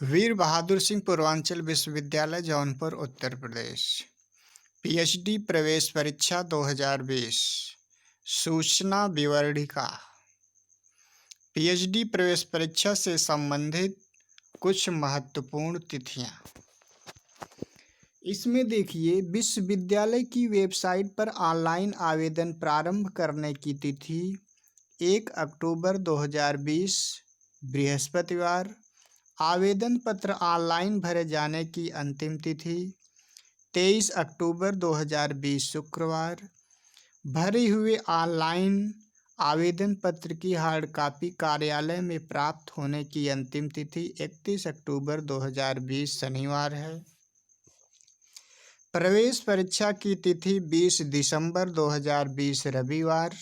वीर बहादुर सिंह पूर्वांचल विश्वविद्यालय जौनपुर उत्तर प्रदेश। पीएचडी प्रवेश परीक्षा 2020 सूचना विवरणिका। पीएचडी प्रवेश परीक्षा से संबंधित कुछ महत्वपूर्ण तिथियां। इसमें देखिए, विश्वविद्यालय की वेबसाइट पर ऑनलाइन आवेदन प्रारंभ करने की तिथि 1 अक्टूबर 2020 बृहस्पतिवार। आवेदन पत्र ऑनलाइन भरे जाने की अंतिम तिथि 23 अक्टूबर 2020 शुक्रवार। भरे हुए ऑनलाइन आवेदन पत्र की हार्ड कॉपी कार्यालय में प्राप्त होने की अंतिम तिथि 31 अक्टूबर 2020 शनिवार है। प्रवेश परीक्षा की तिथि 20 दिसंबर 2020 रविवार।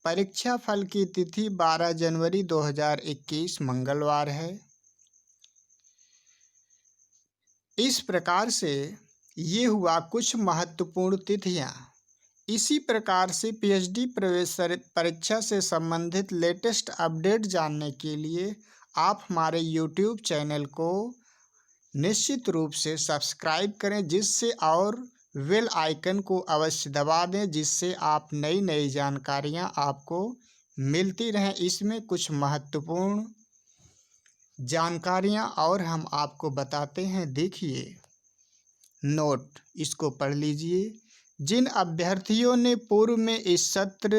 परीक्षा फल की तिथि 12 जनवरी 2021 मंगलवार है। इस प्रकार से ये हुआ कुछ महत्वपूर्ण तिथियां। इसी प्रकार से पीएचडी प्रवेश परीक्षा से संबंधित लेटेस्ट अपडेट जानने के लिए आप हमारे यूट्यूब चैनल को निश्चित रूप से सब्सक्राइब करें, जिससे और बेल आइकन को अवश्य दबा दें, जिससे आप नई जानकारियां आपको मिलती रहें। इसमें कुछ महत्वपूर्ण जानकारियां और हम आपको बताते हैं। देखिए नोट, इसको पढ़ लीजिए। जिन अभ्यर्थियों ने पूर्व में इस सत्र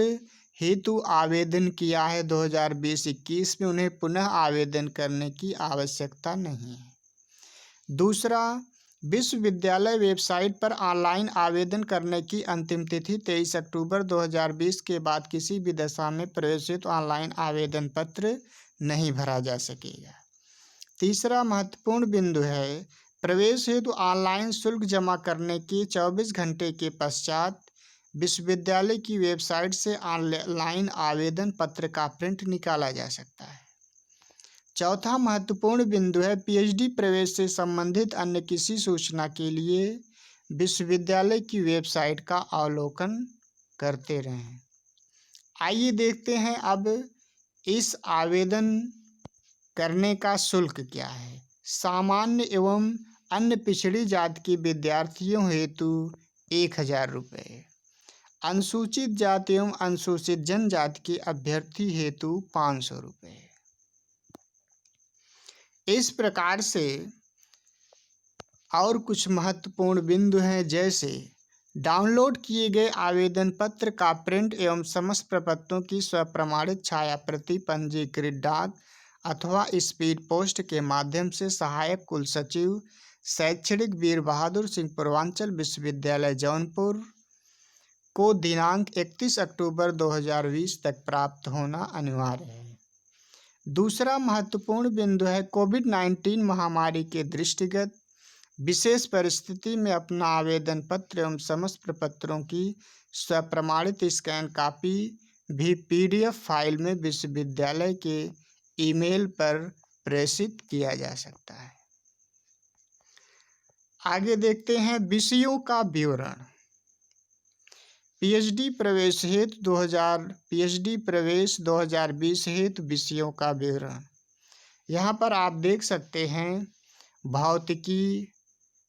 हेतु आवेदन किया है 2020-21 में, उन्हें पुनः आवेदन करने की आवश्यकता नहीं है। दूसरा, विश्वविद्यालय वेबसाइट पर ऑनलाइन आवेदन करने की अंतिम तिथि 23 अक्टूबर 2020 के बाद किसी भी दशा में प्रवेश हेतु ऑनलाइन आवेदन पत्र नहीं भरा जा सकेगा। तीसरा महत्वपूर्ण बिंदु है, प्रवेश हेतु ऑनलाइन शुल्क जमा करने के 24 घंटे के पश्चात विश्वविद्यालय की वेबसाइट से ऑनलाइन आवेदन पत्र का प्रिंट निकाला जा सकता है। चौथा महत्वपूर्ण बिंदु है, पीएचडी प्रवेश से संबंधित अन्य किसी सूचना के लिए विश्वविद्यालय की वेबसाइट का अवलोकन करते रहें। आइए देखते हैं अब इस आवेदन करने का शुल्क क्या है। सामान्य एवं अन्य पिछड़ी जाति के विद्यार्थियों हेतु 1000 रुपये, अनुसूचित जाति एवं अनुसूचित जनजाति के अभ्यर्थी हेतु 500 रुपये। इस प्रकार से और कुछ महत्वपूर्ण बिंदु हैं, जैसे डाउनलोड किए गए आवेदन पत्र का प्रिंट एवं समस्त प्रपत्रों की स्वप्रमाणित छाया प्रति पंजीकृत डाक अथवा स्पीड पोस्ट के माध्यम से सहायक कुलसचिव शैक्षणिक वीर बहादुर सिंह पूर्वांचल विश्वविद्यालय जौनपुर को दिनांक 31 अक्टूबर 2020 तक प्राप्त होना अनिवार्य है। दूसरा महत्वपूर्ण बिंदु है, कोविड-19 महामारी के दृष्टिगत विशेष परिस्थिति में अपना आवेदन पत्र एवं समस्त प्रपत्रों की स्वप्रमाणित स्कैन कॉपी भी पीडीएफ फाइल में विश्वविद्यालय के ईमेल पर प्रेषित किया जा सकता है। आगे देखते हैं विषयों का विवरण। पीएचडी प्रवेश हेतु 2020 हेतु विषयों का विवरण। यहाँ पर आप देख सकते हैं, भौतिकी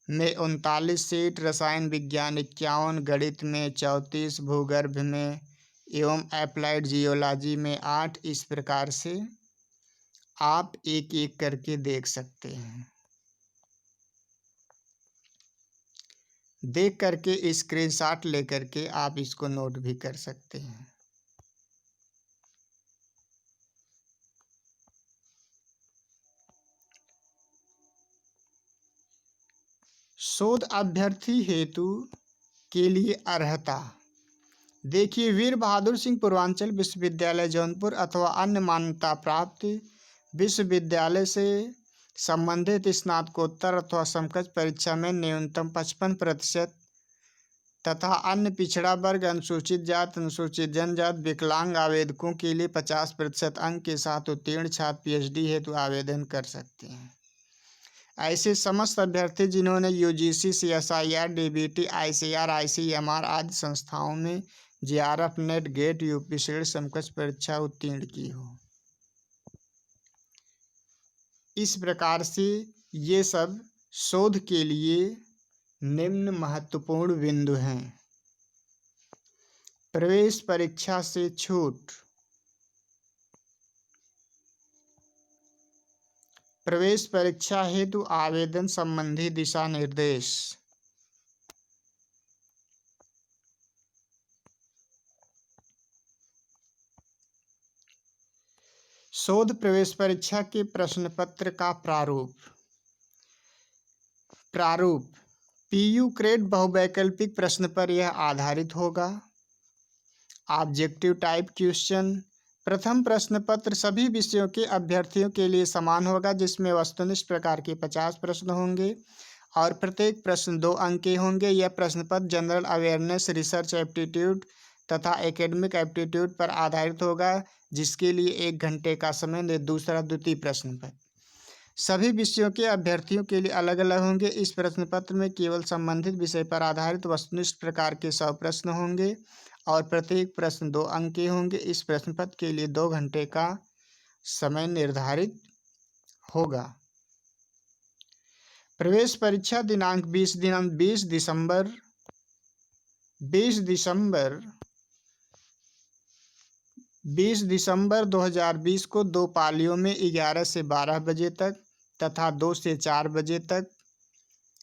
में 39 सीट, रसायन विज्ञान 51, गणित में 34, भूगर्भ में एवं एप्लाइड जियोलॉजी में 8। इस प्रकार से आप एक एक करके देख सकते हैं। देख करके स्क्रीनशॉट लेकर के आप इसको नोट भी कर सकते हैं। शोध अभ्यर्थी हेतु के लिए अर्हता। देखिए, वीर बहादुर सिंह पूर्वांचल विश्वविद्यालय जौनपुर अथवा अन्य मान्यता प्राप्त विश्वविद्यालय से संबंधित स्नातकोत्तर अथवा समकक्ष परीक्षा में न्यूनतम 55% तथा अन्य पिछड़ा वर्ग, अनुसूचित जाति, अनुसूचित जनजाति, विकलांग आवेदकों के लिए 50% अंक के साथ उत्तीर्ण छात्र पीएचडी हेतु आवेदन कर सकते हैं। ऐसे समस्त अभ्यर्थी जिन्होंने UGC, CSIR, DBT, ICR, ICMR आदि संस्थाओं में जेआरएफ, नेट, गेट, यूपीसीडी समकक्ष परीक्षा उत्तीर्ण की हो। इस प्रकार से ये सब शोध के लिए निम्न महत्वपूर्ण बिंदु हैं। प्रवेश परीक्षा से छूट। प्रवेश परीक्षा हेतु आवेदन संबंधी दिशा निर्देश। शोध प्रवेश परीक्षा के प्रश्न पत्र का प्रारूप पीयू क्रेड बहुवैकल्पिक प्रश्न पर यह आधारित होगा। Objective type question. प्रथम प्रश्न पत्र सभी विषयों के अभ्यर्थियों के लिए समान होगा, जिसमें वस्तुनिष्ठ प्रकार के 50 प्रश्न होंगे और प्रत्येक प्रश्न 2 अंक के होंगे। यह प्रश्न पत्र जनरल अवेयरनेस, रिसर्च एप्टीट्यूड तथा एकेडमिक एप्टीट्यूड पर आधारित होगा, जिसके लिए 1 घंटे का समय। दूसरा द्वितीय प्रश्न पत्र सभी विषयों के अभ्यर्थियों के लिए अलग अलग होंगे। इस प्रश्न पत्र में केवल संबंधित विषय पर आधारित वस्तुनिष्ठ प्रकार के 100 प्रश्न होंगे और प्रत्येक प्रश्न 2 अंक के होंगे। इस प्रश्न पत्र के लिए 2 घंटे का समय निर्धारित होगा। प्रवेश परीक्षा दिनांक 20 दिसंबर 2020 को 2 पालियों में 11 से 12 बजे तक तथा 2 से 4 बजे तक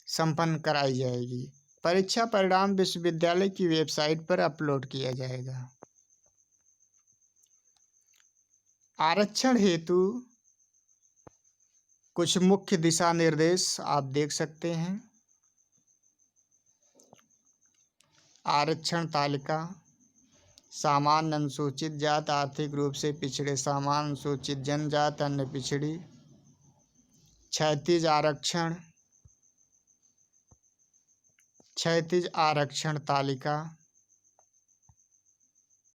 संपन्न कराई जाएगी। परीक्षा परिणाम विश्वविद्यालय की वेबसाइट पर अपलोड किया जाएगा। आरक्षण हेतु कुछ मुख्य दिशा निर्देश आप देख सकते हैं। आरक्षण तालिका। सामान्य अनुसूचित जात, आर्थिक रूप से पिछड़े, सामान्य अनुसूचित जनजात, अन्य पिछड़ी। क्षैतिज आरक्षण। क्षैतिज आरक्षण तालिका।